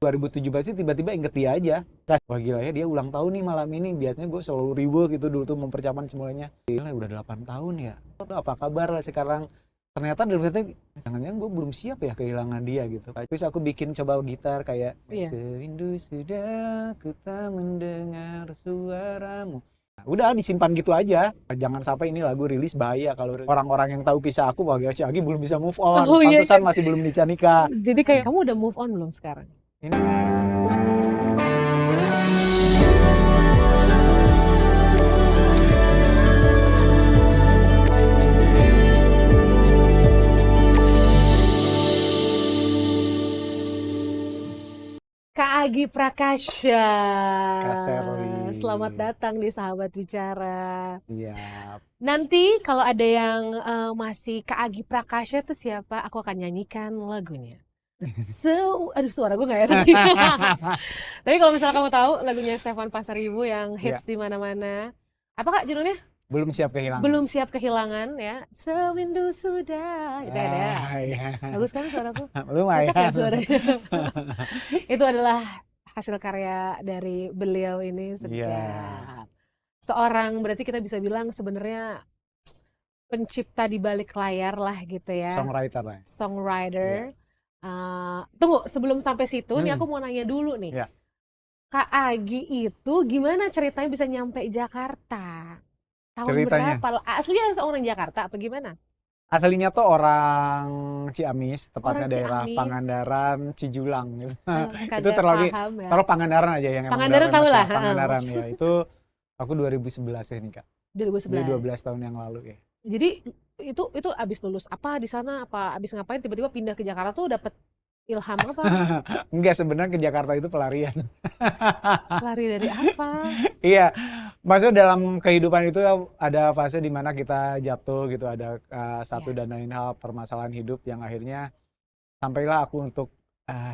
2017 sih tiba-tiba inget dia aja. Wah gila ya, dia ulang tahun nih malam ini. Biasanya gue selalu riweuh gitu dulu tuh mempersiapkan semuanya. Gila udah 8 tahun ya. Apa kabar lah sekarang? Ternyata dalam hati, jangan-jangan gue belum siap ya kehilangan dia gitu. Terus aku bikin coba gitar kayak serindu sudah ku tak mendengar suaramu. Nah, udah disimpan gitu aja. Jangan sampai ini lagu rilis bahaya kalau orang-orang yang tahu kisah aku, wah si Agi belum bisa move on. Oh iya Pantesan kan. masih belum nikah-nikah. Jadi kayak kamu udah move on belum sekarang? Ini Kak Agi Prakasya. Kak Serwi. Selamat datang di Sahabat Bicara. Siap. Nanti kalau ada yang masih Kak Agi Prakasya itu siapa, aku akan nyanyikan lagunya. Aduh suara gue gak enak. Tapi kalau misalnya kamu tahu lagunya Stefan Pasaribu yang hits di mana-mana. Apa Kak judulnya? Belum siap kehilangan. Belum siap kehilangan ya. Sewindu sudah. Itu ada. Iya. Bagus kan suaraku? Lumayan. Cocok ya suaranya. Itu adalah hasil karya dari beliau ini sedap. Seorang berarti kita bisa bilang sebenarnya pencipta di balik layar lah gitu ya. Songwriter lah. Songwriter. Tunggu sebelum sampai situ nih aku mau nanya dulu nih. Kak Agi itu gimana ceritanya bisa nyampe Jakarta? Tahun Ceritanya. berapa? Aslinya orang Jakarta apa gimana? Aslinya tuh orang Ciamis, tepatnya Orang daerah Ciamis. Pangandaran, Cijulang gitu. Itu Kagak terlalu paham ya. taruh Pangandaran aja yang Pangandaran tahu lah. Pangandaran ya. Itu aku 2011 ya nih Kak. 2011. Jadi 12 tahun yang lalu ya. Jadi itu abis lulus apa di sana, apa abis ngapain tiba-tiba pindah ke Jakarta tuh dapat ilham apa? Enggak, sebenarnya ke Jakarta itu pelarian. Lari dari apa? Iya, maksudnya dalam kehidupan itu ada fase di mana kita jatuh gitu, ada satu dan lain hal permasalahan hidup yang akhirnya sampailah aku untuk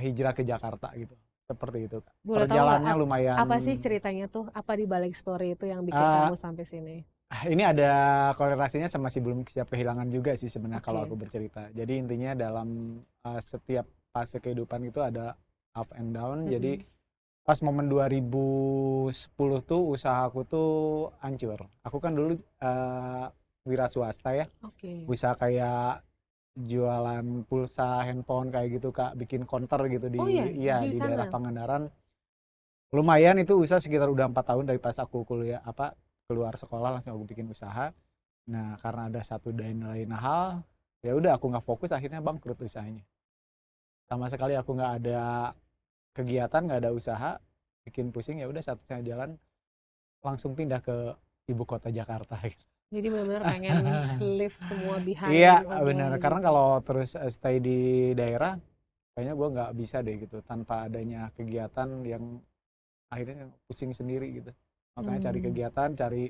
hijrah ke Jakarta gitu. Seperti itu Kak. Perjalanannya lumayan. Apa sih ceritanya tuh? Apa di balik story itu yang bikin kamu sampai sini? Ini ada korelasinya sama si belum siap kehilangan juga sih sebenarnya kalau aku bercerita. Jadi intinya dalam setiap fase kehidupan itu ada up and down. Jadi pas momen 2010 tuh usahaku tuh hancur. Aku kan dulu wira swasta ya. Usaha kayak jualan pulsa, handphone kayak gitu Kak, bikin counter gitu di di daerah Pangandaran. Lumayan itu usaha sekitar udah 4 tahun dari pas aku kuliah keluar sekolah langsung aku bikin usaha. Nah, karena ada satu dan lain hal, ya udah aku nggak fokus akhirnya bangkrut usahanya. Sama sekali aku nggak ada kegiatan, nggak ada usaha, bikin pusing ya udah satu-satunya jalan langsung pindah ke ibu kota Jakarta gitu. Jadi benar-benar pengen leave semua behind. Iya benar, karena kalau terus stay di daerah kayaknya gue nggak bisa deh gitu tanpa adanya kegiatan yang akhirnya pusing sendiri gitu. Makanya cari kegiatan, cari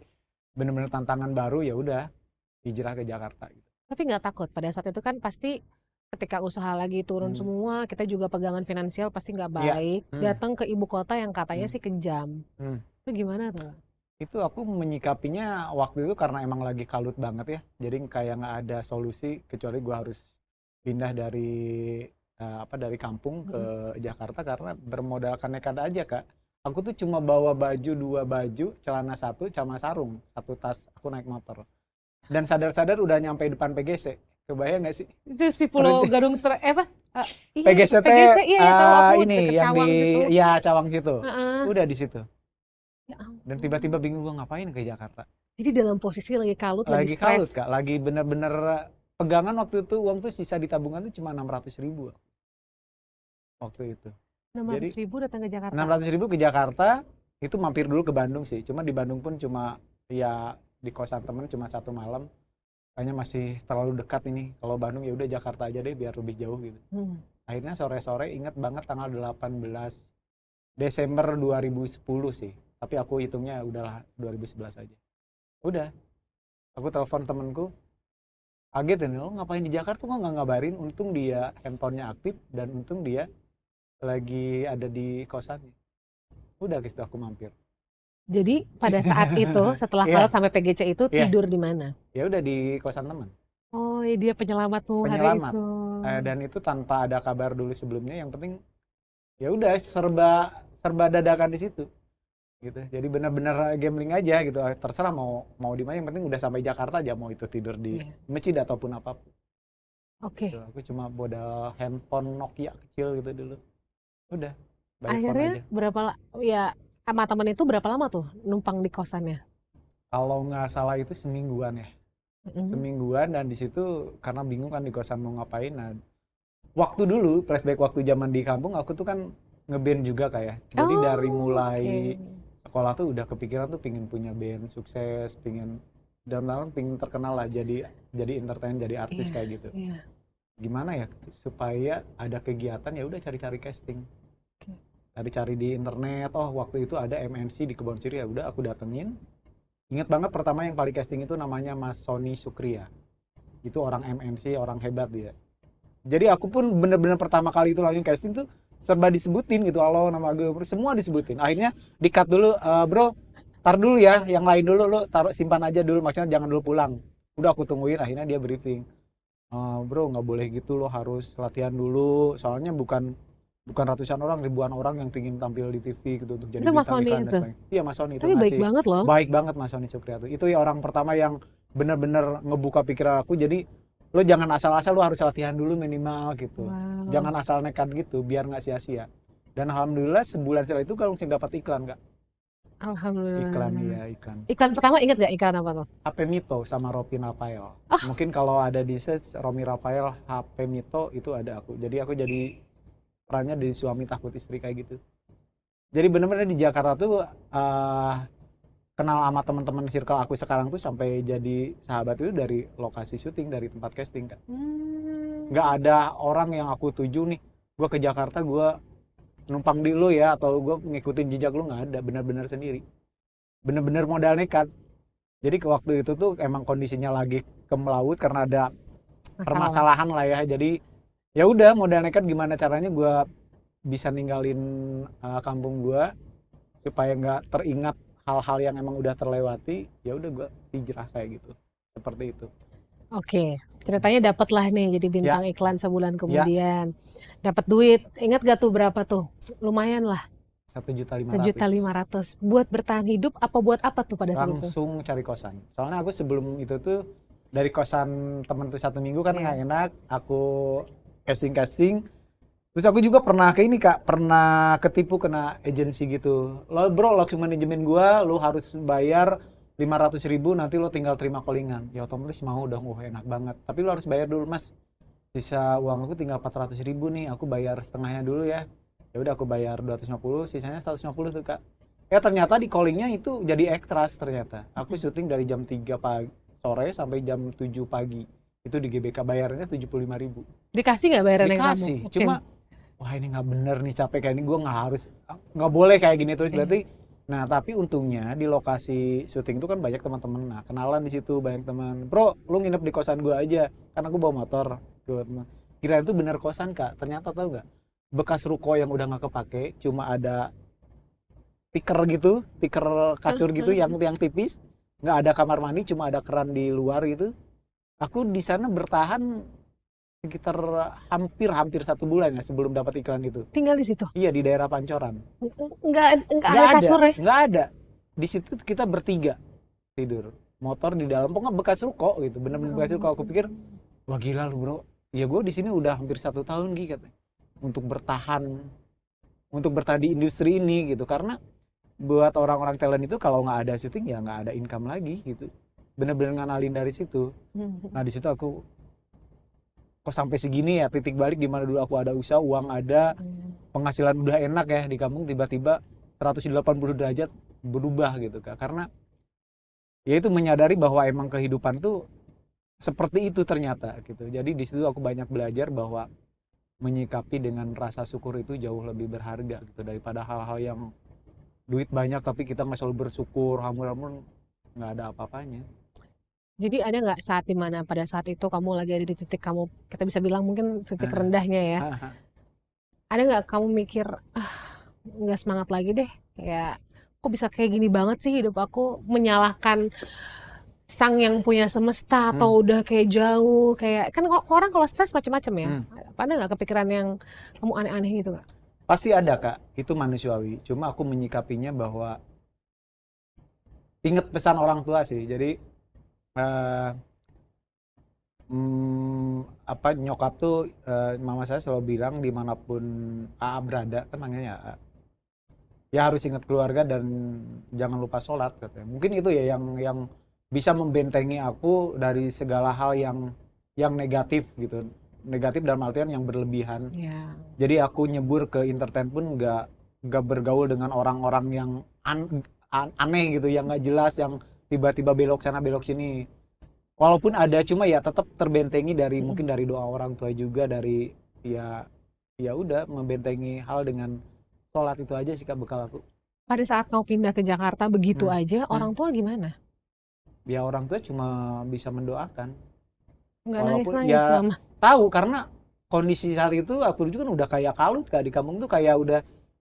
benar-benar tantangan baru, ya udah hijrah ke Jakarta gitu. Tapi nggak takut pada saat itu kan pasti ketika usaha lagi turun semua, kita juga pegangan finansial pasti nggak baik. Datang ke ibu kota yang katanya sih kejam. Itu gimana tuh? Itu aku menyikapinya waktu itu karena emang lagi kalut banget ya. Jadi kayak nggak ada solusi kecuali gue harus pindah dari dari kampung ke Jakarta karena bermodalkan nekat aja Kak. Aku tuh cuma bawa dua baju, celana satu, sama sarung, satu tas, aku naik motor. Dan sadar-sadar udah nyampe depan PGC. Kebayang nggak sih? Itu si Pulau Gadung PGC iya, tahu aku ini yang Cawang di gitu. Ya Cawang situ. Udah di situ. Ya ampun. Dan tiba-tiba bingung gue ngapain ke Jakarta. Jadi dalam posisi lagi kalut, lagi stres. Kalut Kak, lagi bener-bener pegangan waktu itu uang tuh sisa di tabungan tuh cuma 600.000 waktu itu. 600.000 datang ke Jakarta. 600.000 ke Jakarta, itu mampir dulu ke Bandung sih. Cuma di Bandung pun cuma ya di kosan temen cuma 1 malam. Kayaknya masih terlalu dekat ini. Kalau Bandung ya udah Jakarta aja deh biar lebih jauh gitu. Akhirnya sore-sore ingat banget tanggal 18 Desember 2010 sih. Tapi aku hitungnya udahlah 2011 aja. Udah. Aku telepon temenku. Kaget nih, lo ngapain di Jakarta kok nggak ngabarin? Untung dia handphonenya aktif dan untung dia lagi ada di kosannya. Udah gitu aku mampir. Jadi pada saat itu setelah kalut sampai PGC itu tidur di mana? Ya udah di kosan teman. Oh, dia penyelamatmu hari itu. Dan itu tanpa ada kabar dulu sebelumnya. Yang penting ya udah serba dadakan di situ gitu. Jadi benar-benar gambling aja gitu. Terserah mau di mana, yang penting udah sampai Jakarta aja, mau itu tidur di Iya. masjid ataupun apapun. Oke. Gitu. Aku cuma modal handphone Nokia kecil gitu dulu. Udah, by phone Akhirnya aja. ya sama temen itu berapa lama tuh numpang di kosannya? Kalau nggak salah itu semingguan ya. Mm-mm. Semingguan, dan di situ karena bingung kan di kosan mau ngapain. Nah, waktu dulu flashback waktu zaman di kampung aku tuh kan ngeband juga kayak. Jadi dari Oh, mulai oke. sekolah tuh udah kepikiran tuh pingin punya band sukses, pingin dalam pingin terkenal lah, jadi entertain, jadi artis Iya, kayak gitu. iya. Gimana ya supaya ada kegiatan, ya udah cari-cari casting. Oke. Cari-cari di internet, oh waktu itu ada MNC di Kebon Siri, ya udah aku datengin. Ingat banget pertama yang paling casting itu namanya Mas Sony Sukria. Itu orang MNC, orang hebat dia. Jadi aku pun bener-bener pertama kali itu langsung casting tuh serba disebutin gitu, halo nama gue, semua disebutin. Akhirnya di-cut dulu, bro, tar dulu ya, yang lain dulu, lo taruh simpan aja dulu, maksudnya jangan dulu pulang. Udah aku tungguin, akhirnya dia briefing. Bro, nggak boleh gitu, lo harus latihan dulu, soalnya bukan ratusan orang, ribuan orang yang pingin tampil di TV gitu untuk jadi Itu Mas bintang Sony iklan dan itu. sebagainya. Iya, Mas Sony itu Tapi baik ngasih. banget loh. Baik banget Mas Sony Sukria tuh. Itu ya orang pertama yang bener-bener ngebuka pikiran aku, jadi lo jangan asal-asal, lo harus latihan dulu minimal gitu. Wow. Jangan asal nekat gitu, biar nggak sia-sia. Dan alhamdulillah sebulan setelah itu kalau langsung dapat iklan, Kak. Iklan, Alhamdulillah. iya iklan. Iklan pertama ingat gak iklan apa tuh? HP Mito sama Ropi Rafael. Ah. Mungkin kalau ada di search Romi Rafael HP Mito itu ada aku. Jadi aku jadi perannya dari suami takut istri kayak gitu. Jadi bener-bener di Jakarta tuh kenal sama teman-teman circle aku sekarang tuh sampai jadi sahabat itu dari lokasi syuting, dari tempat casting, Kak. Nggak ada orang yang aku tuju nih, gue ke Jakarta gue numpang di lu ya, atau gue ngikutin jejak lu, nggak ada, bener-bener sendiri. Bener-bener modal nekat. Jadi ke waktu itu tuh emang kondisinya lagi kemelaut karena ada permasalahan lah ya. Jadi ya udah modal nekat, gimana caranya gue bisa ninggalin kampung gue supaya nggak teringat hal-hal yang emang udah terlewati. Ya udah gue hijrah kayak gitu, seperti itu. Oke, ceritanya dapet lah nih jadi bintang iklan sebulan kemudian. Dapat duit, ingat gak tuh berapa tuh? Lumayan lah. 1.500.000. Buat bertahan hidup apa buat apa tuh pada saat itu? Langsung cari kosan. Soalnya aku sebelum itu tuh dari kosan temen tuh 1 minggu kan nggak enak. Aku casting. Terus aku juga pernah ke ini, Kak, pernah ketipu kena agensi gitu. Lo bro, langsung manajemen gua, lo harus bayar 500.000, nanti lo tinggal terima callingan. Ya otomatis mau dong, enak banget. Tapi lo harus bayar dulu, Mas. Sisa uang aku tinggal 400.000 nih, aku bayar setengahnya dulu ya. Ya udah aku bayar 250, sisanya 150 tuh, Kak. Ya ternyata di callingnya itu jadi extras ternyata. Aku syuting dari jam 3 sore sampai jam 7 pagi. Itu di GBK, bayarnya 75.000. Dikasih nggak bayaran yang kamu? Dikasih, cuma wah ini nggak bener nih, capek kayak ini, gue nggak boleh kayak gini terus berarti. Nah tapi untungnya di lokasi syuting itu kan banyak teman-teman, nah kenalan di situ banyak teman. Bro, lu nginep di kosan gue aja, kan aku bawa motor. Kirain itu bener kosan, Kak. Ternyata tahu nggak, bekas ruko yang udah nggak kepake, cuma ada tikar kasur gitu yang tipis, nggak ada kamar mandi, cuma ada keran di luar gitu. Aku di sana bertahan sekitar hampir 1 bulan ya sebelum dapat iklan itu. Tinggal di situ? Iya, di daerah Pancoran. Nggak ada kasur ya? Nggak ada. Di situ kita bertiga tidur. Motor di dalam, pokoknya bekas ruko gitu, bener-bener bekas ruko. Aku pikir, wah gila lu bro. Ya gue di sini udah hampir 1 tahun gitu, untuk bertahan di industri ini gitu. Karena buat orang-orang talent itu kalau nggak ada syuting ya nggak ada income lagi gitu. Bener-bener nganalin dari situ. Nah di situ aku kok sampai segini ya, titik balik di mana dulu aku ada usaha, uang ada, penghasilan udah enak ya di kampung, tiba-tiba 180 derajat berubah gitu, Kak. Karena ya itu menyadari bahwa emang kehidupan tuh seperti itu ternyata gitu. Jadi di situ aku banyak belajar bahwa menyikapi dengan rasa syukur itu jauh lebih berharga gitu daripada hal-hal yang duit banyak tapi kita nggak selalu bersyukur, hampir nggak ada apa-apanya. Jadi ada nggak saat dimana pada saat itu kamu lagi ada di titik kamu, kita bisa bilang mungkin titik rendahnya ya, ada nggak kamu mikir, nggak semangat lagi deh, kayak kok bisa kayak gini banget sih hidup aku, menyalahkan sang yang punya semesta atau udah kayak jauh, kayak kan orang kalau stres macam-macam ya, ada nggak kepikiran yang kamu aneh-aneh gitu nggak? Pasti ada Kak, itu manusiawi. Cuma aku menyikapinya bahwa inget pesan orang tua sih. Jadi eh, nyokap tuh mama saya selalu bilang dimanapun AA berada kan manggilnya AA, ya harus ingat keluarga dan jangan lupa sholat katanya. Mungkin itu ya yang bisa membentengi aku dari segala hal yang negatif gitu. Negatif dalam artian yang berlebihan. Ya. Jadi aku nyebur ke entertain pun nggak bergaul dengan orang-orang yang aneh gitu, yang nggak jelas, yang tiba-tiba belok sana belok sini. Walaupun ada, cuma ya tetap terbentengi dari mungkin dari doa orang tua juga, dari ya udah membentengi hal dengan sholat. Itu aja sih Kak bekal aku. Pada saat kau pindah ke Jakarta begitu aja, orang tua gimana? Ya orang tua cuma bisa mendoakan. Nggak Walaupun nangis-nangis ya lama. tahu, karena kondisi saat itu aku juga kan udah kayak kalut Kak di kampung tuh, kayak udah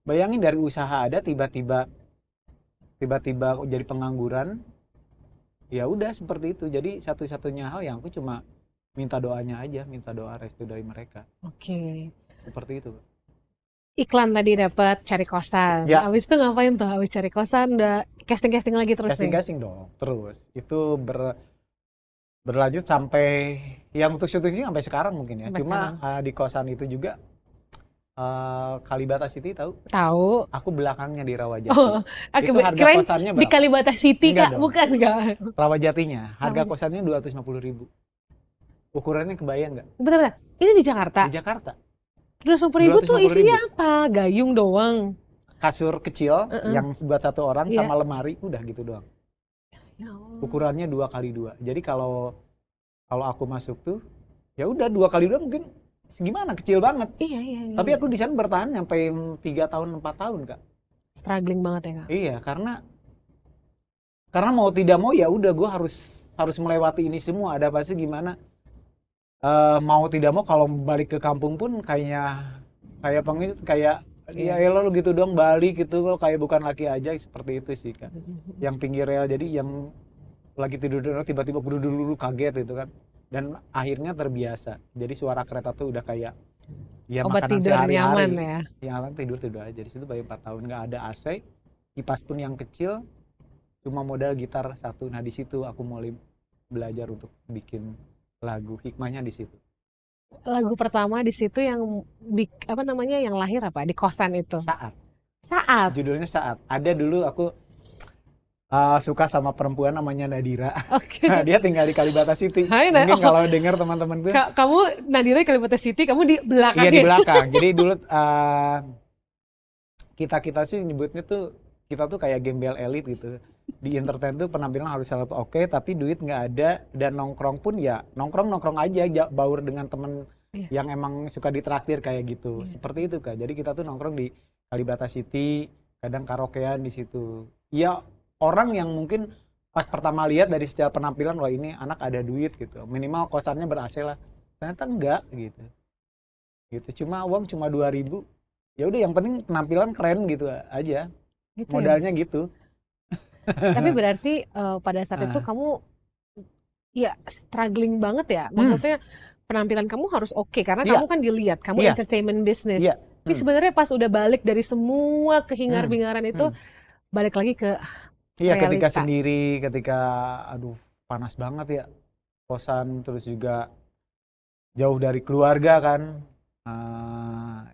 bayangin dari usaha ada tiba-tiba jadi pengangguran. Ya udah seperti itu. Jadi satu-satunya hal yang aku cuma minta doanya aja, minta doa restu dari mereka. Oke. Seperti itu. Iklan tadi dapat cari kosan. Ya. Abis itu ngapain tuh? Abis cari kosan udah casting lagi terus nih. Casting dong, terus. Itu berlanjut sampai yang untuk syutingnya sampai sekarang mungkin ya. Sampai Cuma di kosan itu juga Kalibata City tahu? Tahu. Aku belakangnya di Rawajati. Oh, itu harga kirain kosannya di berapa? Kalibata City Enggak Kak, dong. bukan Kak. Rawajatinya, harga kosannya 250.000. Ukurannya kebayang nggak? Bentar, ini di Jakarta? Di Jakarta. 250.000 tuh isinya apa? Gayung doang? Kasur kecil yang buat satu orang sama lemari, udah gitu doang. Ya Allah. Ukurannya 2x2. Jadi kalau aku masuk tuh, ya udah 2x2 mungkin gimana, kecil banget. Iya. Tapi aku di sana bertahan sampai 3 tahun 4 tahun Kak. Struggling banget ya Kak. Iya, karena mau tidak mau ya udah gue harus melewati ini semua. Ada pasti gimana, mau tidak mau kalau balik ke kampung pun kayak pengis, kayak ya lo gitu dong balik gitu, lo kayak bukan laki aja, seperti itu sih Kak. Yang pinggir rel, jadi yang lagi tidur tiba-tiba dulu kaget gitu kan. Dan akhirnya terbiasa. Jadi suara kereta tuh udah kayak ya obat makanan tidur sehari-hari. nyaman ya. Ya kan tidur aja di situ. Baru 4 tahun nggak ada AC, kipas pun yang kecil, cuma modal gitar satu. Nah di situ aku mulai belajar untuk bikin lagu. Hikmahnya di situ. Lagu pertama di situ yang yang lahir apa? Di kosan itu. Saat. Judulnya Saat. Ada dulu aku suka sama perempuan namanya Nadira. Oke. Dia tinggal di Kalibata City. Hai, mungkin kalau dengar teman-teman tuh. Kamu Nadira di Kalibata City, kamu di belakang. Iya di belakang. Jadi dulu kita sih nyebutnya tuh, kita tuh kayak gembel elit gitu. Di entertain tuh penampilan harus selalu oke, tapi duit nggak ada, dan nongkrong pun ya nongkrong aja, baur dengan temen yang emang suka ditraktir kayak gitu. Seperti itu Kak. Jadi kita tuh nongkrong di Kalibata City, kadang karaokean di situ. Ya orang yang mungkin pas pertama lihat dari setiap penampilan, wah ini anak ada duit gitu, minimal kosannya ber-AC lah. Ternyata enggak gitu. Cuma uang cuma 2.000, ya udah yang penting penampilan keren gitu aja. Gitu modalnya ya? Gitu. Tapi berarti pada saat itu kamu ya struggling banget ya, maksudnya penampilan kamu harus oke, karena kamu kan dilihat kamu entertainment business. Tapi sebenarnya pas udah balik dari semua kehingar-bingaran itu, balik lagi ke realita. Ketika sendiri, ketika aduh panas banget ya kosan, terus juga jauh dari keluarga kan,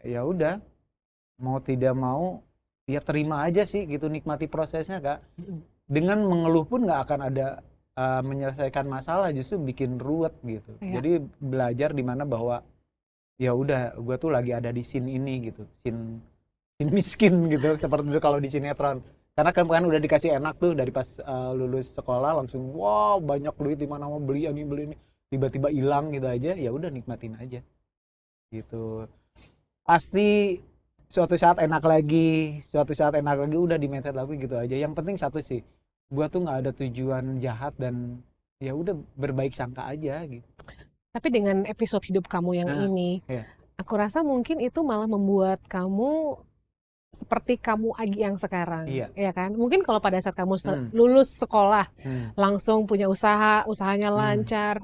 ya udah mau tidak mau ya terima aja sih gitu, nikmati prosesnya Kak. Dengan mengeluh pun nggak akan ada menyelesaikan masalah, justru bikin ruwet gitu. Jadi belajar di mana bahwa ya udah gue tuh lagi ada di scene ini gitu, scene miskin gitu, seperti itu kalau di sinetron. Karena kan udah dikasih enak tuh dari pas lulus sekolah langsung wow banyak duit, di mana mau beli ini, tiba-tiba hilang gitu aja. Ya udah nikmatin aja gitu. Pasti suatu saat enak lagi, udah di mindset lagi gitu aja. Yang penting satu sih, gua tuh nggak ada tujuan jahat, dan ya udah berbaik sangka aja gitu. Tapi dengan episode hidup kamu yang ini, aku rasa mungkin itu malah membuat kamu seperti kamu Agi yang sekarang, ya kan? Mungkin kalau pada saat kamu lulus sekolah, langsung punya usahanya lancar,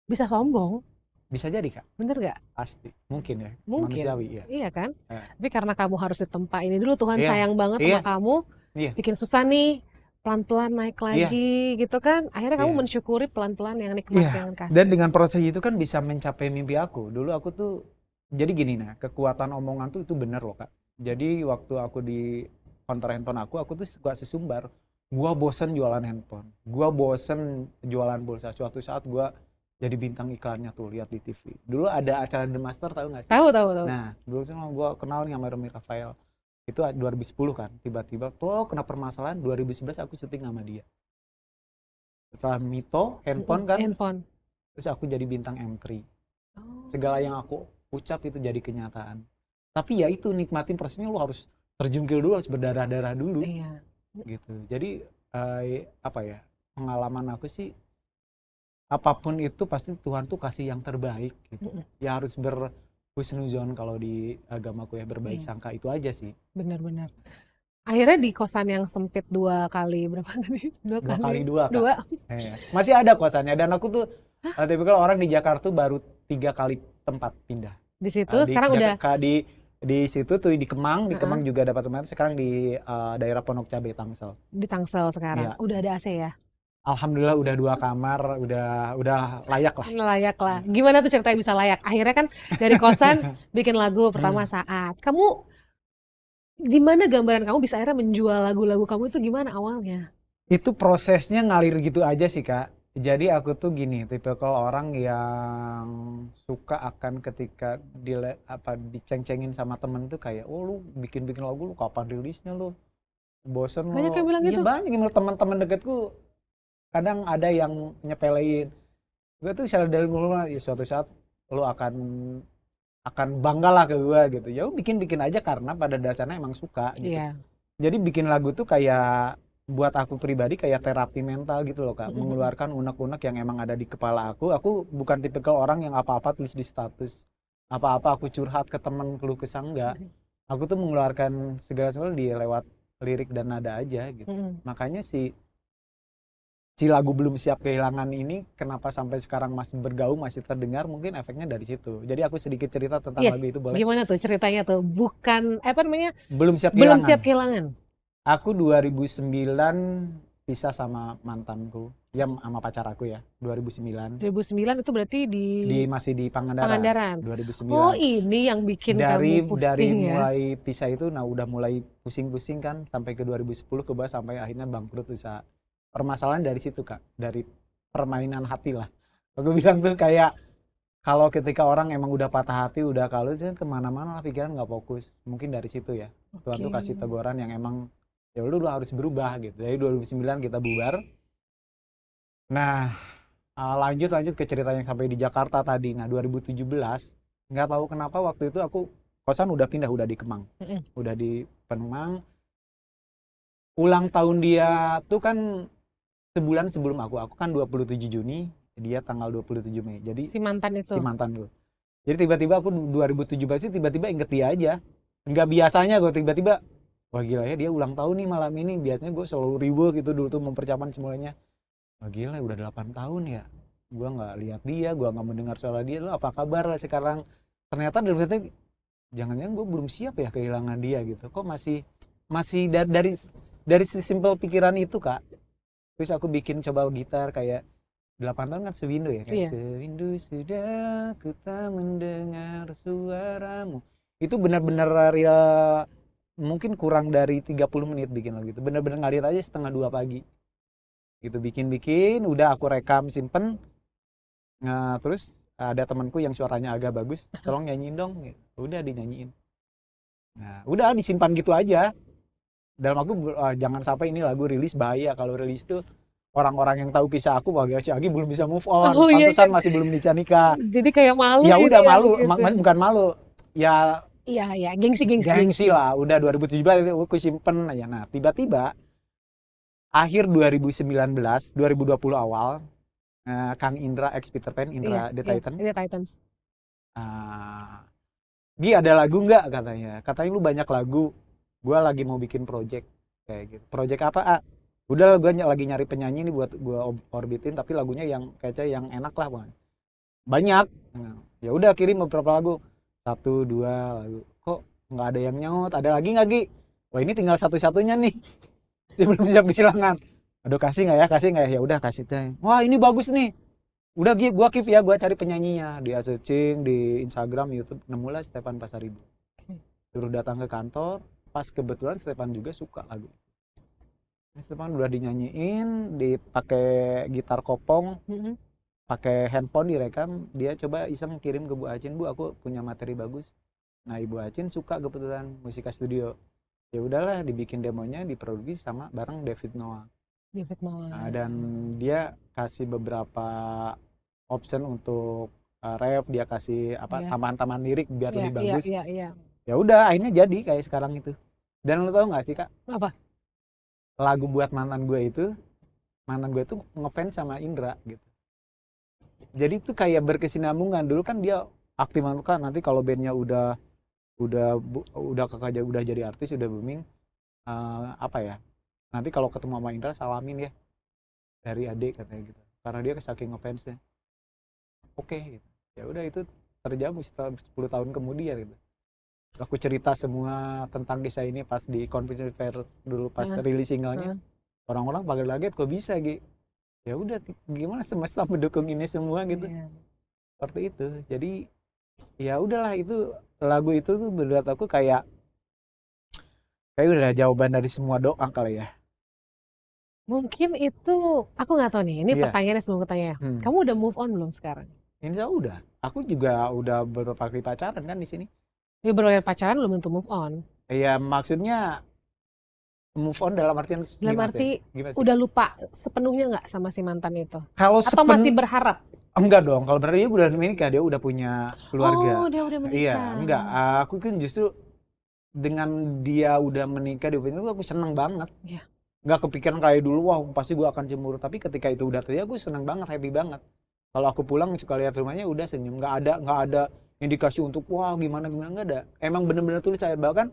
bisa sombong. Bisa jadi Kak, Bener gak? pasti. Mungkin ya, Mungkin. manusiawi ya. Iya kan? Eh, Tapi karena kamu harus ditempa ini dulu, Tuhan Iya, sayang banget iya, sama kamu, iya, bikin susah nih, pelan-pelan naik iya, lagi gitu kan. Akhirnya kamu iya. mensyukuri pelan-pelan yang nikmat Iya, yang dan kasih. dengan proses itu kan bisa mencapai mimpi aku. Dulu aku tuh, jadi gini nah, kekuatan omongan tuh itu bener loh Kak. Jadi waktu aku di konter handphone aku tuh suka sesumbar. Gua bosen jualan handphone, gua bosen jualan pulsa. Suatu saat gua jadi bintang iklannya tuh, lihat di TV. Dulu ada acara The Master, tahu nggak sih? Tahu, tahu, tahu. Nah, dulu tuh gua kenal nih sama Romi Rafael. Itu 2010 kan, tiba-tiba tuh kena permasalahan, 2011 aku syuting sama dia. Setelah Mito, handphone kan, Handphone. terus aku jadi bintang M3. Oh. Segala yang aku ucap itu jadi kenyataan. Tapi ya itu, nikmatin prosesnya, lu harus terjungkil dulu, harus berdarah-darah dulu. Iya. Gitu. Jadi apa ya, pengalaman aku sih, apapun itu pasti Tuhan tuh kasih yang terbaik gitu. Ya harus berhusnuzon kalau di agamaku ya, berbaik Iya. sangka, itu aja sih. Benar-benar. Akhirnya di kosan yang sempit 2 kali, berapa tadi? 2 2 kali kali? 2 Kak. 2? Masih ada kosannya, dan aku tuh tipikal orang di Jakarta tuh baru 3 kali tempat pindah. Di situ sekarang udah Di situ tuh di Kemang, juga dapat tempat. Sekarang di daerah Pondok Cabe, Tangsel. di Tangsel sekarang. Iya. Udah ada AC ya? Alhamdulillah udah 2 kamar, udah layak lah. Layak lah. Gimana tuh ceritanya bisa layak? Akhirnya kan dari kosan bikin lagu pertama Saat. Kamu gimana gambaran kamu bisa akhirnya menjual lagu-lagu kamu itu gimana awalnya? Itu prosesnya ngalir gitu aja sih Kak. Jadi aku tuh gini, tipikal orang yang suka akan ketika diceng-cengin sama temen tuh kayak, oh lu bikin lagu, lu kapan rilisnya lu? Bosen lu. Banyak yang bilang gitu? Iya banyak, yang teman-teman deketku kadang ada yang nyepelein. Gue tuh sadar dari mulai, ya suatu saat lu akan bangga lah ke gue gitu. Ya bikin aja karena pada dasarnya emang suka gitu. Iya. Jadi bikin lagu tuh kayak buat aku pribadi kayak terapi mental gitu loh Kak. Mengeluarkan unek-unek yang emang ada di kepala aku. Aku bukan tipikal orang yang apa-apa tulis di status. Apa-apa aku curhat ke temen, keluh kesah, enggak. Aku tuh mengeluarkan segala sesuatu di lewat lirik dan nada aja gitu. Makanya si lagu Belum Siap Kehilangan ini kenapa sampai sekarang masih bergaung, masih terdengar, mungkin efeknya dari situ. Jadi aku sedikit cerita tentang lagu itu, boleh? Gimana tuh ceritanya tuh? Bukan apa namanya? Belum Siap Belum Kehilangan. Siap Kehilangan. Aku 2009 pisah sama mantanku, ya sama pacar aku ya, 2009. 2009 itu berarti Masih di Pangandaran. Pangandaran. 2009. Oh, ini yang bikin kamu pusing dari ya? mulai pisah itu, nah udah mulai pusing-pusing kan, sampai ke 2010 ke bawah, sampai akhirnya bangkrut usaha. Permasalahan dari situ Kak, dari permainan hati lah. Aku bilang tuh kayak, kalau ketika orang emang udah patah hati, udah kalau kemana-mana lah pikiran nggak fokus. Mungkin dari situ ya. Tuhan tuh kasih teguran yang emang ya lu harus berubah gitu. Dari 2009 kita bubar. Nah, lanjut ke cerita yang sampai di Jakarta tadi. Nah, 2017 nggak tahu kenapa waktu itu aku kosan udah pindah, udah di Kemang. Udah di Kemang. Ulang tahun dia tuh kan sebulan sebelum aku kan 27 Juni, dia tanggal 27 Mei. Jadi si mantan itu. Si mantan dulu. Jadi tiba-tiba aku 2017 itu tiba-tiba inget dia aja. Enggak biasanya gue tiba-tiba, wah gila ya dia ulang tahun nih malam ini. Biasanya gue selalu ribu gitu dulu tuh mempersiapkan semuanya. Wah gila udah 8 tahun ya. Gue nggak lihat dia, gue nggak mendengar suara dia. Lo apa kabar lah sekarang? Ternyata dalam hati, jangan-jangan gue belum siap ya kehilangan dia gitu. Kok masih dari simple pikiran itu Kak. Terus aku bikin coba gitar kayak 8 tahun kan sewindu ya, kayak sewindu sudah ku tak mendengar suaramu. Itu benar-benar real, mungkin kurang dari 30 menit bikin lagu itu. Benar-benar ngalir aja 1:30 pagi. Gitu bikin, udah aku rekam simpen. Nah, terus ada temanku yang suaranya agak bagus, tolong nyanyiin dong. Udah dinyanyiin. Nah, udah disimpan gitu aja. Dalam aku jangan sampai ini lagu rilis bahaya. Kalau rilis tuh orang-orang yang tahu kisah aku, wah si Agi belum bisa move on, pantesan masih belum nikah. Jadi kayak malu. Ya udah malu, gitu. Bukan malu. Ya iya, gengsi lah. Udah 2017 aku simpen ya. Nah, tiba-tiba akhir 2019, 2020 awal, Kang Indra ex Peter Pan, The Titans. Gi ada lagu nggak katanya? Katanya lu banyak lagu. Gue lagi mau bikin project kayak gitu. Project apa? Udah gue lagi nyari penyanyi nih buat gue orbitin, tapi lagunya yang kayaknya yang enak lah Bang. banyak. Nah, ya udah kirim beberapa lagu, 1 2 lagu, kok nggak ada yang nyaut, ada lagi nggak Gi? Wah ini tinggal satu-satunya nih sebelum siap kehilangan. Aduh kasih nggak ya, kasih nggak ya? Ya udah kasih teh. Wah ini bagus nih. Udah Gi, gua keep ya, gua cari penyanyinya, dia searching di Instagram, YouTube, nemulah Stefan Pasaribu. Suruh datang ke kantor, pas kebetulan Stefan juga suka lagu. Stefan udah dinyanyiin, dipakai gitar kopong, pakai handphone direkam, dia coba iseng kirim ke Bu Acin, Bu aku punya materi bagus. Nah Ibu Acin suka kebetulan Musika Studio. Ya udahlah dibikin demonya, diproduksi sama bareng David Noah. Nah, dan dia kasih beberapa option untuk ref, dia kasih apa tambahan-tambahan lirik biar lebih bagus. Ya udah akhirnya jadi kayak sekarang itu. Dan lo tau nggak sih Kak? Apa? Lagu buat mantan gue itu ngefans sama Indra gitu. Jadi itu kayak berkesinambungan. Dulu kan dia aktif kan, nanti kalau bandnya udah kakak udah jadi artis, udah booming, apa ya, nanti kalau ketemu sama Indra salamin ya dari adik katanya gitu, karena dia saking ngefansnya. Oke, gitu. Ya udah itu terjadi setelah 10 tahun kemudian gitu. Aku cerita semua tentang kisah ini pas di conference pers dulu pas rilis singlenya. Orang-orang pada kaget, kok bisa Gi? Ya udah gimana semesta mendukung ini semua gitu. Seperti itu. Jadi ya udahlah, itu lagu itu tuh menurut aku kayak udah jawaban dari semua doa kali ya. Mungkin itu, aku nggak tahu nih, ini pertanyaannya sebelum aku tanya. Kamu udah move on belum sekarang? Insya Allah udah. Aku juga udah beberapa kali pacaran kan di sini. Ya beberapa pacaran belum tentu move on. Iya maksudnya move on dalam artian dalam arti udah lupa sepenuhnya nggak sama si mantan itu? Kalau atau masih berharap? Enggak dong, kalau berarti dia udah menikah, dia udah punya keluarga. Oh, dia udah menikah. Iya, enggak. Aku kan justru dengan dia udah menikah, dia punya keluarga, aku seneng banget. Iya. Nggak kepikiran kayak dulu, wah pasti gue akan cemburu. Tapi ketika itu udah terjadi, aku seneng banget, happy banget. Kalau aku pulang suka lihat rumahnya udah senyum, nggak ada indikasi untuk wah gimana nggak ada. Emang bener-bener tulus. Saya bahkan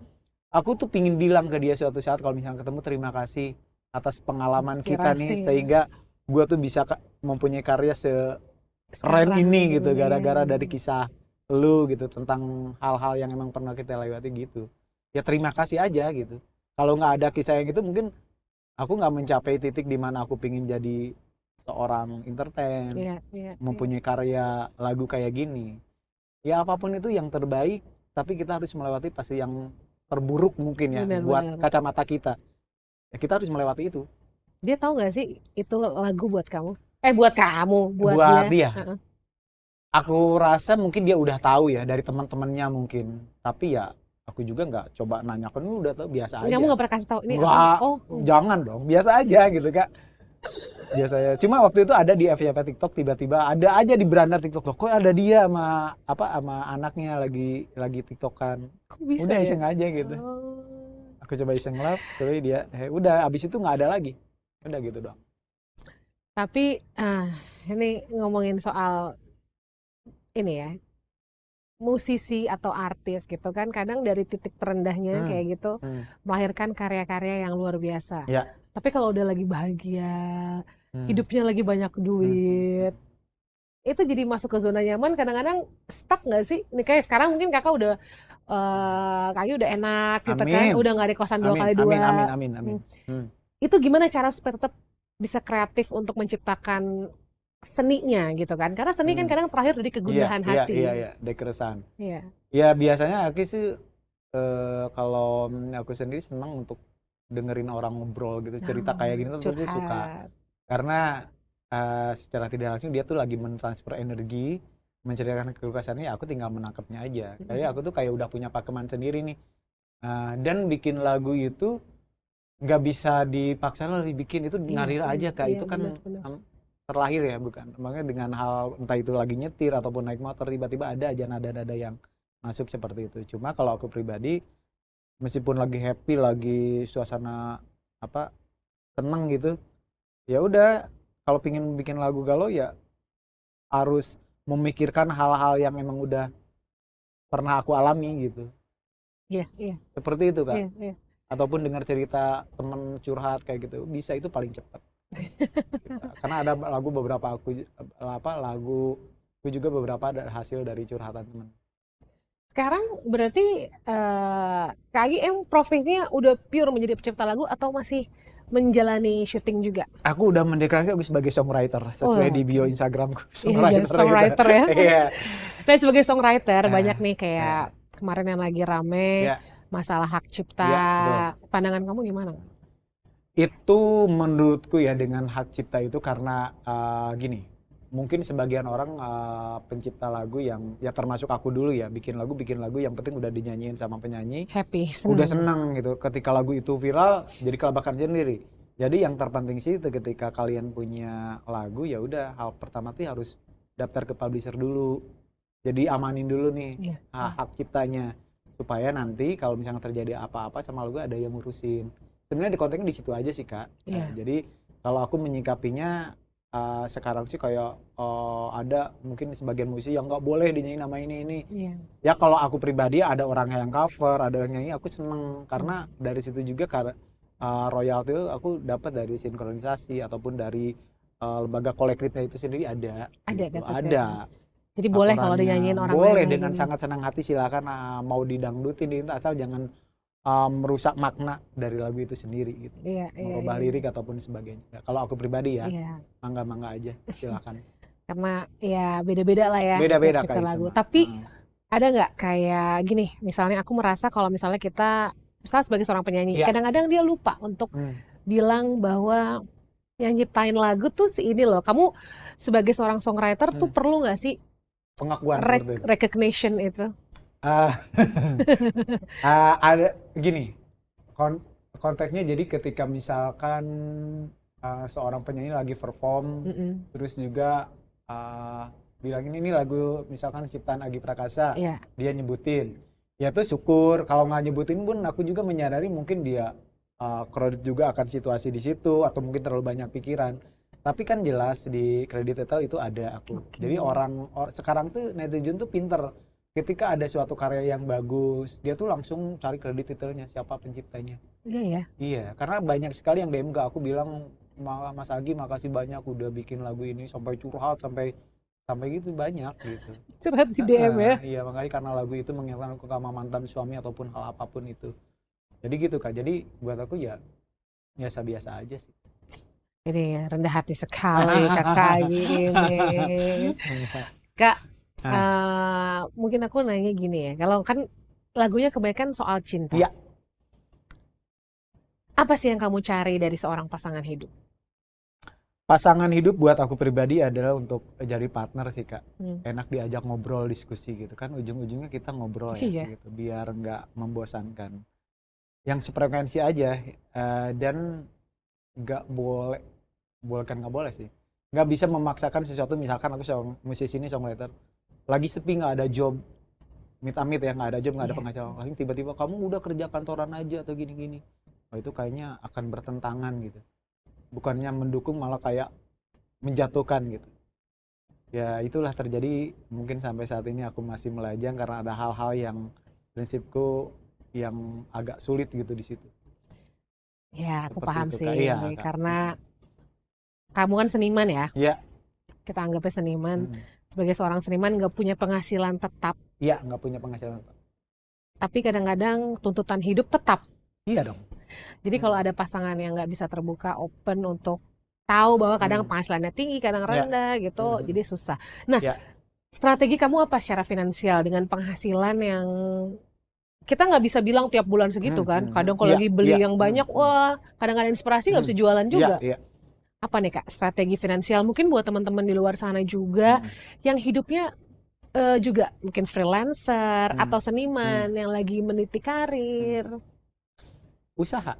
aku tuh pingin bilang ke dia suatu saat kalau misalnya ketemu, terima kasih atas pengalaman kita nih, sehingga gue tuh bisa mempunyai karya keren ini gitu, gara-gara dari kisah lu gitu, tentang hal-hal yang emang pernah kita lewati gitu. Ya terima kasih aja gitu. Kalau nggak ada kisah yang gitu, mungkin aku nggak mencapai titik di mana aku pingin jadi seorang entertain, mempunyai karya lagu kayak gini. Ya apapun itu yang terbaik, tapi kita harus melewati pasti yang terburuk mungkin ya, buat kacamata kita. Ya kita harus melewati itu. Dia tahu nggak sih itu lagu buat kamu? Buat kamu, buat dia. Aku rasa mungkin dia udah tahu ya dari teman-temannya mungkin. Tapi ya aku juga nggak coba nanyakan, lu udah tahu, biasa aja. Kamu nggak pernah kasih tahu ini? Jangan dong, biasa aja gitu Kak. Biasanya. Cuma waktu itu ada di FYP TikTok, tiba-tiba ada aja di beranda TikTok. Kok ada dia sama anaknya lagi TikTokan. Udah ya? iseng aja gitu. Aku coba iseng live, terus dia udah abis itu nggak ada lagi. Udah gitu doang. Tapi ini ngomongin soal ini ya, musisi atau artis gitu kan, kadang dari titik terendahnya kayak gitu melahirkan karya-karya yang luar biasa. Ya. Tapi kalau udah lagi bahagia, hidupnya lagi banyak duit, itu jadi masuk ke zona nyaman, kadang-kadang stuck nggak sih? Ini kayak sekarang mungkin kakak udah kayaknya udah enak gitu kan, udah nggak ada kosan 2x2. Amin. Itu gimana cara supaya tetap bisa kreatif untuk menciptakan seninya gitu kan? Karena seni kan kadang terakhir dari kegundahan hati. Iya, dari keresahan. Iya. Ya biasanya aku sih kalau aku sendiri senang untuk dengerin orang ngobrol gitu, cerita kayak gini tuh aku suka. Karena secara tidak langsung dia tuh lagi mentransfer energi, menceritakan kelukasannya, aku tinggal menangkapnya aja. Jadi aku tuh kayak udah punya pakeman sendiri nih. Dan bikin lagu itu nggak bisa dipaksa lo dibikin, itu ngalir aja Kak. Itu kan terlahir ya, bukan? Makanya dengan hal entah itu lagi nyetir ataupun naik motor, tiba-tiba ada aja nada-nada yang masuk seperti itu. Cuma kalau aku pribadi, meskipun lagi happy, lagi suasana seneng gitu, ya udah kalau pingin bikin lagu galau ya harus memikirkan hal-hal yang emang udah pernah aku alami gitu. Iya. Seperti itu Kak. Iya. Ataupun dengar cerita temen curhat kayak gitu, bisa, itu paling cepat. Karena ada beberapa lagu Itu juga beberapa ada hasil dari curhatan teman. Sekarang berarti Kak Agi profesinya udah pure menjadi pencipta lagu atau masih menjalani syuting juga? Aku udah mendeklarasikan aku sebagai songwriter sesuai di bio Oke. Instagramku, Iya, jadi songwriter gitu. songwriter ya. Iya. Nah, sebagai songwriter Eh, banyak nih kayak eh, kemarin yang lagi rame ya, masalah hak cipta. ya, betul. Pandangan kamu gimana? Itu menurutku ya dengan hak cipta itu karena gini, mungkin sebagian orang pencipta lagu yang ya termasuk aku dulu ya bikin lagu yang penting udah dinyanyiin sama penyanyi, Happy, udah seneng. senang gitu. Ketika lagu itu viral jadi kelabakan sendiri. Jadi yang terpenting sih itu ketika kalian punya lagu ya udah hal pertama tuh harus daftar ke publisher dulu. Jadi amanin dulu nih Iya. hak ciptanya supaya nanti kalau misalnya terjadi apa-apa sama lagu ada yang ngurusin. Sebenarnya di kontennya di situ aja sih Kak. Iya. Jadi kalau aku menyikapinya sekarang sih kayak ada mungkin sebagian musisi yang nggak boleh dinyanyi nama ini. Iya. Ya kalau aku pribadi ada orang yang cover, ada yang nyanyi, aku seneng karena dari situ juga karena royalti itu aku dapat dari sinkronisasi ataupun dari lembaga kolektifnya itu sendiri ada. Ada Gitu. dapat Ada. Jadi boleh kalau Aturannya. dinyanyiin orang Boleh lain dengan lagi. sangat senang hati silakan mau didangdutin asal jangan merusak makna dari lagu itu sendiri gitu. Iya, Merubah lirik ataupun sebagainya. Ya, kalau aku pribadi ya, Iya. mangga-mangga aja silakan. Karena ya beda-beda lah ya Beda-beda pencipta Kak itu lagu. mah. Tapi ada nggak kayak gini, misalnya aku merasa kalau misalnya kita, misalnya sebagai seorang penyanyi, Iya. kadang-kadang dia lupa untuk bilang bahwa yang nyiptain lagu tuh si ini loh. Kamu sebagai seorang songwriter tuh perlu nggak sih Pengakuan seperti itu. recognition itu? Ada gini, konteksnya jadi ketika misalkan seorang penyanyi lagi perform, terus juga bilang ini lagu misalkan ciptaan Agi Prakasa, Iya. dia nyebutin, ya tuh syukur. Kalau nggak nyebutin pun aku juga menyadari mungkin dia kredit juga akan situasi di situ atau mungkin terlalu banyak pikiran. Tapi kan jelas di kredit detail itu ada aku. Jadi sekarang tuh netizen tuh pinter. Ketika ada suatu karya yang bagus, dia tuh langsung cari kredit detailnya siapa penciptanya. Iya ya. Iya, karena banyak sekali yang DM ke aku bilang, Mas Agi makasih banyak udah bikin lagu ini sampai curhat sampai gitu banyak gitu. Curhat di DM ya. Iya, makanya karena lagu itu mengingatkan aku sama mantan suami ataupun hal apapun itu. Jadi gitu Kak. Jadi buat aku ya biasa-biasa aja sih. Ini rendah hati sekali kakak ini. Kak, mungkin aku nanya gini ya. Kalau kan lagunya kebanyakan soal cinta. Iya. Apa sih yang kamu cari dari seorang pasangan hidup? Pasangan hidup buat aku pribadi adalah untuk jadi partner sih Kak. Enak diajak ngobrol, diskusi gitu kan. Ujung-ujungnya kita ngobrol ya gitu. Biar nggak membosankan. Yang sefrekuensi aja dan nggak boleh sih. Nggak bisa memaksakan sesuatu, misalkan aku musisi ini songwriter. Lagi sepi nggak ada job. Amit-amit ya nggak ada job, nggak ada penghasilan. Lagi tiba-tiba kamu udah kerja kantoran aja atau gini-gini. Oh, itu kayaknya akan bertentangan gitu. Bukannya mendukung malah kayak menjatuhkan gitu. Ya itulah terjadi mungkin sampai saat ini aku masih melajang karena ada hal-hal yang prinsipku yang agak sulit gitu di situ. Ya, aku Seperti paham itu, sih. Kak. Iya, Karena kamu kan seniman ya. Iya. Kita anggapnya seniman. Sebagai seorang seniman nggak punya penghasilan tetap. Iya, nggak punya penghasilan tetap. Tapi kadang-kadang tuntutan hidup tetap. Iya dong. Jadi kalau ada pasangan yang nggak bisa terbuka, open untuk tahu bahwa kadang penghasilannya tinggi, kadang rendah gitu, jadi susah. Nah, strategi kamu apa secara finansial dengan penghasilan yang kita nggak bisa bilang tiap bulan segitu kan? Kadang kalau lagi beli yang banyak, wah kadang-kadang inspirasi nggak bisa jualan juga. Apa nih Kak strategi finansial? Mungkin buat teman-teman di luar sana juga yang hidupnya juga mungkin freelancer atau seniman yang lagi meniti karir. Usaha.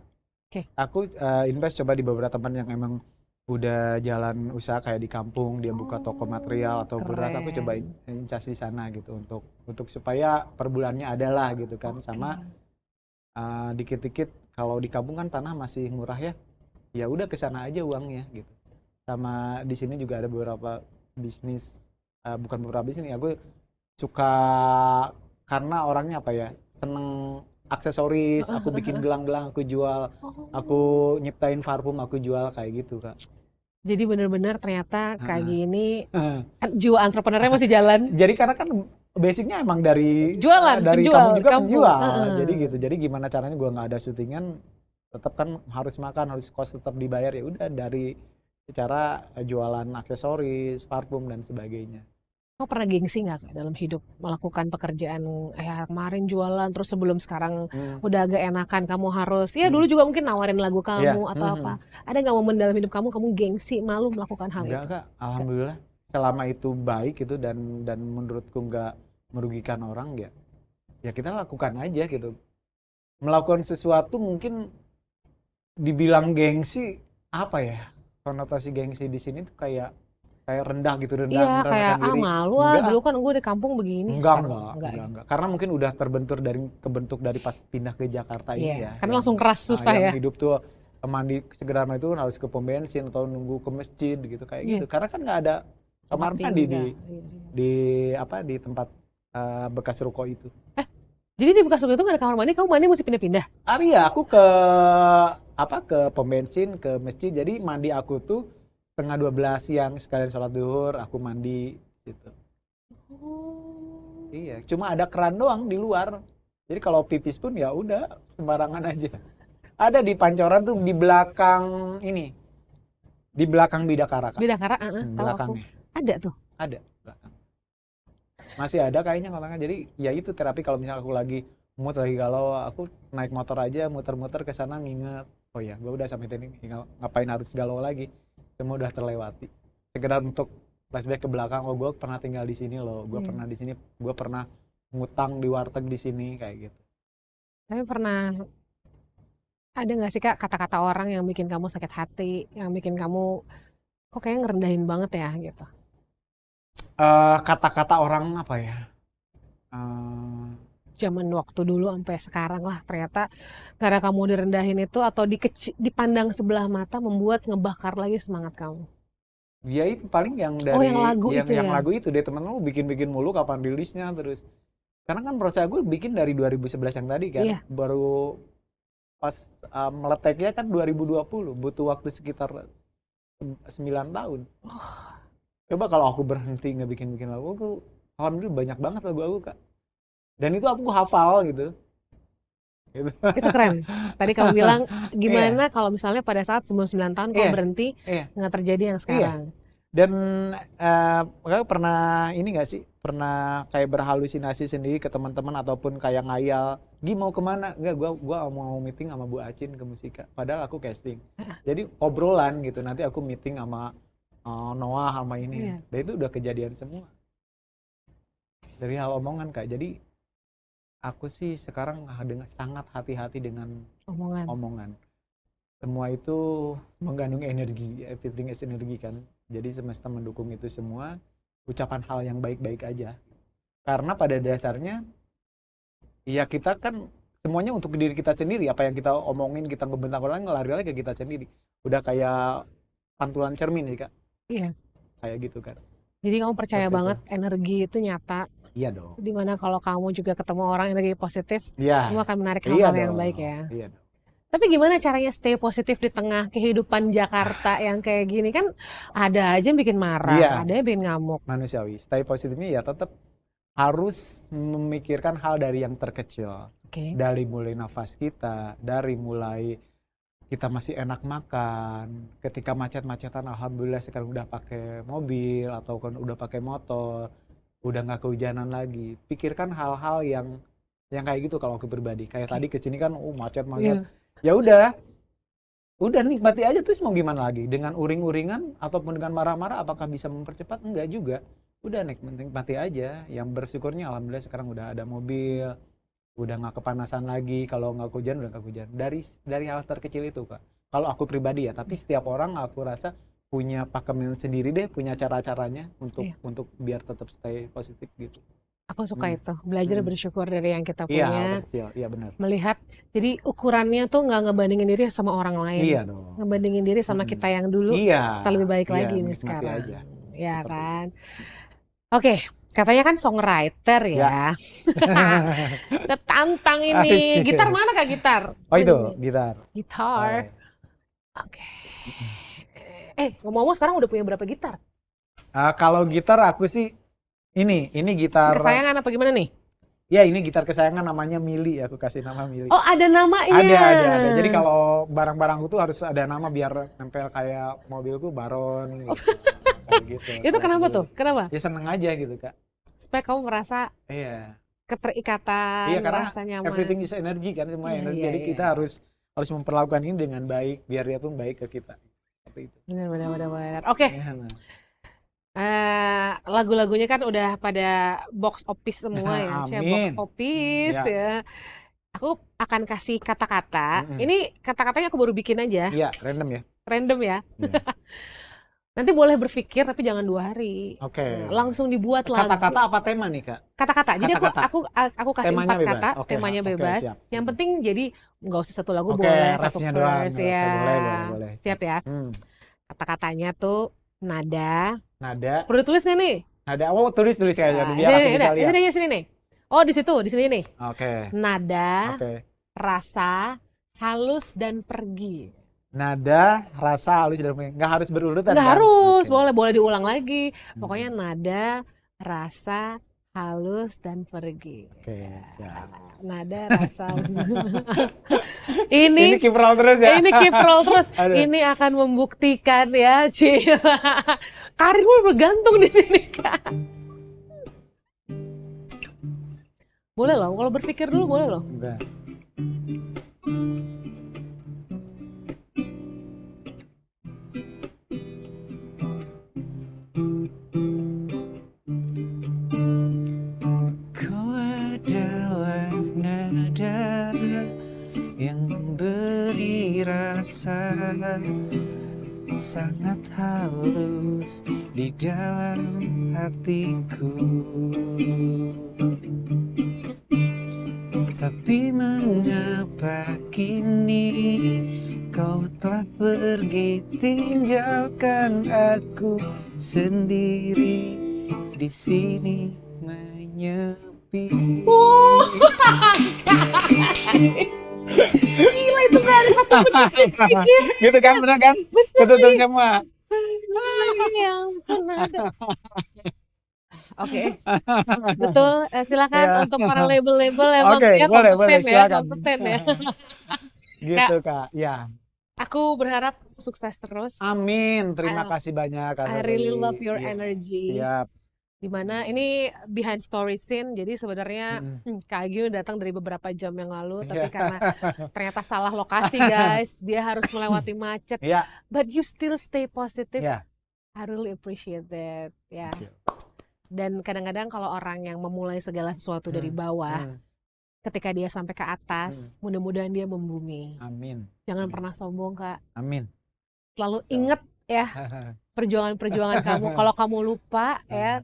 Oke. Aku invest coba di beberapa teman yang emang udah jalan usaha kayak di kampung, dia buka toko material atau beras, aku coba incas di sana gitu untuk supaya per bulannya ada lah gitu kan. Sama dikit-dikit kalau di kampung kan tanah masih murah ya udah ke sana aja uangnya gitu. Sama di sini juga ada beberapa bisnis, bukan beberapa bisnis, aku suka karena orangnya apa ya, seneng aksesoris, aku bikin gelang-gelang aku jual, aku nyiptain parfum aku jual kayak gitu Kak. Jadi benar-benar ternyata Kak Heeh. Agi ini jiwa entrepreneurnya masih jalan. Jadi karena kan basicnya emang dari Jualan, dari penjual, kamu juga kampung. penjual, jadi gitu. Jadi gimana caranya gua nggak ada syutingan, tetap kan harus makan, harus kos tetap dibayar, ya udah dari cara jualan aksesoris, parfum dan sebagainya. Kau pernah gengsi nggak Kak, dalam hidup melakukan pekerjaan kemarin jualan terus sebelum sekarang Hmm. udah agak enakan kamu harus ya dulu juga mungkin nawarin lagu Iya. kamu atau apa? Ada nggak momen dalam hidup kamu gengsi, malu melakukan hal Enggak itu? Kak, alhamdulillah selama itu baik gitu dan menurutku nggak merugikan orang, ya kita lakukan aja gitu. Melakukan sesuatu mungkin dibilang gengsi, apa ya, konotasi gengsi di sini tuh kayak rendah gitu, Iya, kayak merendahkan diri. malu Enggak, dulu kan gue di kampung begini, enggak, sekarang enggak ya. karena mungkin udah kebentuk dari pas pindah ke Jakarta ini Iya, ya, karena langsung keras susah yang ya. hidup tuh mandi segera itu harus ke pom bensin atau nunggu ke masjid gitu kayak gitu, karena kan nggak ada kamar Tempat mandi tinggal. di tempat bekas ruko itu. Jadi di bekas itu nggak ada kamar mandi, kamu mandi mesti pindah-pindah. Iya, aku ke pom bensin, ke masjid, jadi mandi aku tuh setengah 12 siang sekalian sholat duhur, aku mandi gitu. Iya, cuma ada keran doang di luar. Jadi kalau pipis pun ya udah sembarangan aja. Ada di Pancoran tuh di belakang ini. Di belakang Bidakara, Kak. Bidakara, tahu aku. Belakangnya. Ada tuh. Ada belakang. Masih ada kayaknya kotaknya. Jadi ya itu terapi kalau misalnya aku lagi mood, lagi galau, aku naik motor aja muter-muter ke sana nginget. Oh ya, gue udah sampai sini, ngapain harus galau lagi? Semua udah terlewati. Sekedar untuk flashback ke belakang, oh gue pernah tinggal di sini loh, gue pernah di sini, gue pernah ngutang di warteg di sini kayak gitu. Tapi pernah ada nggak sih Kak kata-kata orang yang bikin kamu sakit hati, yang bikin kamu kok kayaknya ngerendahin banget ya gitu? Kata-kata orang apa ya? Zaman waktu dulu sampai sekarang lah, ternyata karena kamu direndahin itu atau dipandang sebelah mata membuat ngebakar lagi semangat kamu. Ya itu paling yang dari yang lagu itu yang ya? lagu itu deh, temen lu bikin mulu kapan rilisnya terus. Karena kan proses gue bikin dari 2011 yang tadi kan, Iya. baru pas meleteknya kan 2020, butuh waktu sekitar 9 tahun. Coba kalau aku berhenti nggak bikin lagu, aku alhamdulillah banyak banget lagu aku Kak. Dan itu aku hafal gitu. Itu keren. Tadi kamu bilang gimana kalau misalnya pada saat sebelum 9 tahun kamu berhenti, nggak terjadi yang sekarang. Dan kakak pernah ini nggak sih, pernah kayak berhalusinasi sendiri ke teman-teman ataupun kayak ngayal, Gi mau kemana? Enggak, gua mau meeting sama Bu Acin ke Musika, padahal aku casting. Jadi obrolan gitu, nanti aku meeting sama Noah sama ini. Dan itu udah kejadian semua dari hal omongan Kak. Jadi aku sih sekarang sangat hati-hati dengan omongan. Semua itu mengandung energi, everything is energi kan. Jadi semesta mendukung itu semua, ucapan hal yang baik-baik aja. Karena pada dasarnya, ya kita kan semuanya untuk diri kita sendiri. Apa yang kita omongin, kita ngebentak orang, lari-lari ke kita sendiri. Udah kayak pantulan cermin sih Kak. Iya. Kayak gitu kan. Jadi kamu percaya banget energi itu nyata. Iya dong. Dimana kalau kamu juga ketemu orang energi positif, iya, kamu akan menarik hal-hal yang baik ya. Iya dong. Tapi gimana caranya stay positif di tengah kehidupan Jakarta yang kayak gini kan, ada aja yang bikin marah, ada yang bikin ngamuk. Manusiawi. Stay positifnya ya tetap harus memikirkan hal dari yang terkecil. Dari mulai nafas kita, dari mulai kita masih enak makan, ketika macet-macetan alhamdulillah sekarang udah pakai mobil atau kan udah pakai motor, udah nggak kehujanan lagi. Pikirkan hal-hal yang kayak gitu kalau aku pribadi. Kayak tadi kesini kan macet. Ya udah nikmati aja, terus mau gimana lagi, dengan uring-uringan ataupun dengan marah-marah apakah bisa mempercepat? Enggak juga, udah nikmati aja. Yang bersyukurnya alhamdulillah sekarang udah ada mobil, udah nggak kepanasan lagi, kalau nggak hujan udah nggak hujan, dari hal terkecil itu Kak, kalau aku pribadi ya. Tapi setiap orang aku rasa punya pakeman sendiri deh, punya cara-caranya untuk biar tetap stay positif gitu. Aku suka itu, belajar bersyukur dari yang kita punya. Iya benar. Melihat, jadi ukurannya tuh nggak ngebandingin diri sama orang lain. Iya dong. Ngebandingin diri sama kita yang dulu, kita lebih baik lagi nih sekarang. Aja. Ya kan. Oke, katanya kan songwriter ya. Ketantang ini. Gitar mana Kak, gitar? Oh itu, gitar. Gitar. Oke. Ngomong-ngomong sekarang udah punya berapa gitar? Kalau gitar aku sih ini gitar. Kesayangan apa gimana nih? Ya ini gitar kesayangan namanya Mili, aku kasih nama Mili. Oh ada namanya. Ada. Jadi kalau barang-barangku tuh harus ada nama biar nempel kayak mobilku Baron gitu. Kayak gitu. Itu kenapa tuh? Kenapa? Ya seneng aja gitu Kak. Supaya kamu merasa Iya. keterikatan, Iya karena merasa nyaman. everything is energy kan, semua Iya, energi. iya, Jadi iya. kita harus memperlakukan ini dengan baik biar dia tuh baik ke kita. Seperti itu. Benar. Oke. Iya, nah. Lagu-lagunya kan udah pada box office semua ya, box Amin. office Ya. ya. Aku akan kasih kata-kata. Mm-mm. Ini kata-katanya aku baru bikin aja, Iya, random ya. random ya. Iya. Nanti boleh berpikir tapi jangan 2 hari. Oke. Langsung dibuat lagu. Kata-kata apa tema nih Kak? Kata-kata. Jadi Kata-kata. aku kasih Temanya 4 bebas. kata, Oke, temanya oke, bebas. siap. Yang penting jadi nggak usah satu lagu, Oke, boleh satu refnya doang. verse Oke, ya. boleh. Siap ya. Kata-katanya tuh nada. Nada. Perlu tulis nggak nih? Nada. Oh, tulis kayaknya biar ini, aku bisa ini, lihat. ini sini nih. Oh, di sini nih. Oke. Nada, Oke. rasa, halus dan pergi. Nada, rasa, halus dan nggak harus berurutan Nggak kan? harus, Oke. boleh diulang lagi. Pokoknya nada, rasa, halus dan pergi. Oke, siap. Nada, rasa. Ini keep roll terus ya. Ini keep roll terus. Aduh. Ini akan membuktikan ya, karirmu bergantung di sini kan. Boleh loh, kalau berpikir dulu boleh loh. Enggak. Kau adalah nada yang memberi rasa sangat halus di dalam hatiku. Tapi mengapa kini kau telah pergi tinggalkan aku sendiri di sini menyepi. Gila itu gak ada satu menit pikir. Gitu kan, bener kan? Ketutup semua. Ya ampun ada. Oke, betul. Silakan Ya. untuk para label-label emang Oke, dia boleh, kompeten ya, silakan. kompeten ya. Gitu Kak, ya. Aku berharap sukses terus. Amin, terima kasih banyak Kak I really Sally. love your Iya, energy. Siap. Dimana ini behind story scene, jadi sebenarnya Kak Agi datang dari beberapa jam yang lalu, tapi karena ternyata salah lokasi guys, dia harus melewati macet. Iya. But you still stay positive. Iya. I really appreciate that. Ya. Thank you. Dan kadang-kadang kalau orang yang memulai segala sesuatu dari bawah, ketika dia sampai ke atas, mudah-mudahan dia membumi. Amin. Jangan pernah sombong Kak. Amin. Selalu inget ya perjuangan-perjuangan kamu. Kalau kamu lupa ya,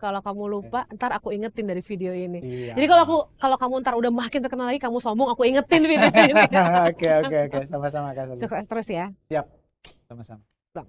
ntar aku ingetin dari video ini. Siap. Jadi kalau kamu ntar udah makin terkenal lagi, kamu sombong, aku ingetin video ini. Oke, sama-sama Kak Sally. Sukses terus ya. Siap, sama-sama. Dalam